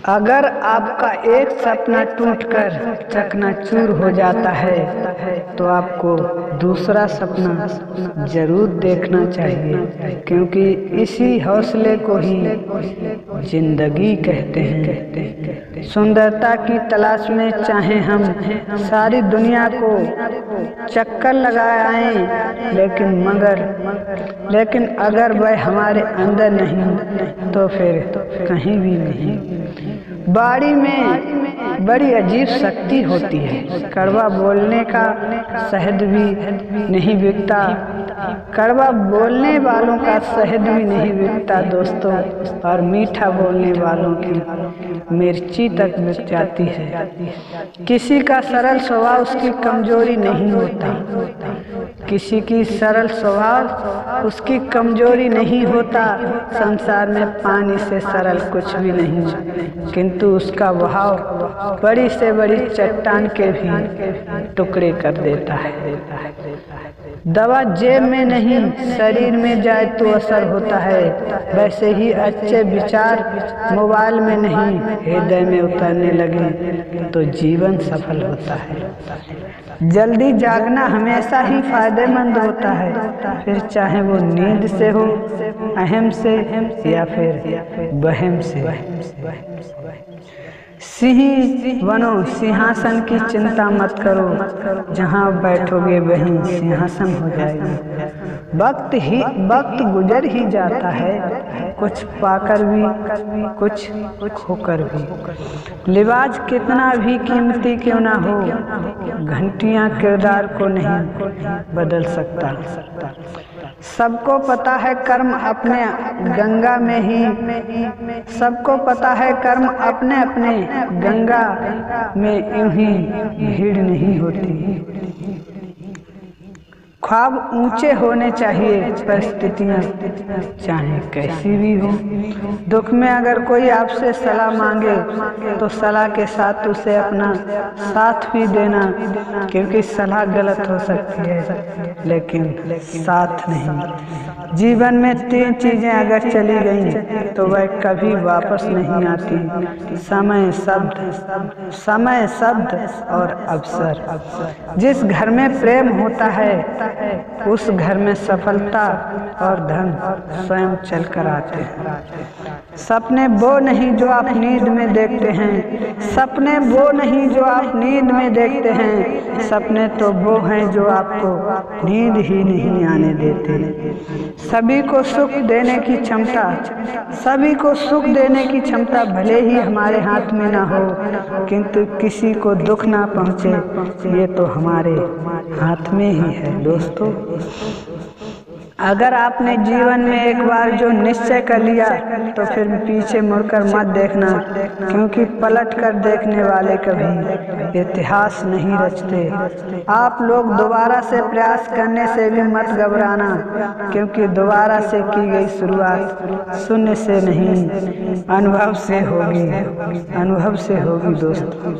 अगर आपका एक सपना टूटकर चकनाचूर हो जाता है तो आपको दूसरा सपना जरूर देखना चाहिए, क्योंकि इसी हौसले को ही जिंदगी कहते हैं। सुंदरता की तलाश में चाहे हम सारी दुनिया को चक्कर लगाए आए, लेकिन अगर वह हमारे अंदर नहीं तो फिर कहीं भी नहीं। बाड़ी में बड़ी अजीब शक्ति होती है। कड़वा बोलने का शहद भी नहीं बिकता, कड़वा बोलने वालों का शहद भी नहीं बिकता दोस्तों, और मीठा बोलने वालों की मिर्ची तक बिक जाती है। किसी का सरल स्वभाव उसकी कमजोरी नहीं होता, किसी की सरल स्वभाव उसकी कमजोरी नहीं होता। संसार में पानी से सरल कुछ भी नहीं, किंतु उसका बहाव बड़ी से बड़ी चट्टान के भी टुकड़े कर देता है। दवा जेब में नहीं शरीर में जाए तो असर होता है, वैसे ही अच्छे विचार मोबाइल में नहीं हृदय में उतरने लगे तो जीवन सफल होता है। जल्दी जागना हमेशा ही फायदेमंद होता है, फिर चाहे वो नींद से हो, अहम से या फिर वहम से। सिंह बनो, सिंहासन की चिंता मत करो, जहाँ बैठोगे वहीं सिंहासन हो जाएगा। वक्त गुजर ही जाता है, कुछ पाकर भी कुछ खोकर भी। लिबास कितना भी कीमती क्यों ना हो, घंटियां किरदार को नहीं बदल सकता। सबको पता है कर्म अपने गंगा में ही, सबको पता है कर्म अपने अपने गंगा में यूं ही भीड़ नहीं होती। ख्वाब ऊंचे होने चाहिए, परिस्थितियां चाहे कैसी भी हो। दुख में अगर कोई आपसे सलाह मांगे तो सलाह के साथ उसे अपना साथ भी देना, क्योंकि सलाह गलत हो सकती है लेकिन साथ नहीं। जीवन में 3 चीजें अगर चली गई तो वह कभी वापस नहीं आती, समय, शब्द और अवसर। जिस घर में प्रेम होता है उस घर में सफलता और धन स्वयं चलकर आते हैं। सपने वो नहीं जो आप नींद में देखते हैं, सपने वो नहीं जो आप नींद में देखते हैं, सपने तो वो हैं जो आपको नींद ही नहीं आने देते। सभी को सुख देने की क्षमता, सभी को सुख देने की क्षमता भले ही हमारे हाथ में ना हो, किंतु किसी को दुख ना पहुंचे ये तो हमारे हाथ में ही है दोस्तों। अगर आपने जीवन में एक बार जो निश्चय कर लिया तो फिर पीछे मुड़कर मत देखना, क्योंकि पलट कर देखने वाले कभी इतिहास नहीं रचते। आप लोग दोबारा से प्रयास करने से भी मत घबराना, क्योंकि दोबारा से की गई शुरुआत शून्य से नहीं अनुभव से होगी दोस्तों।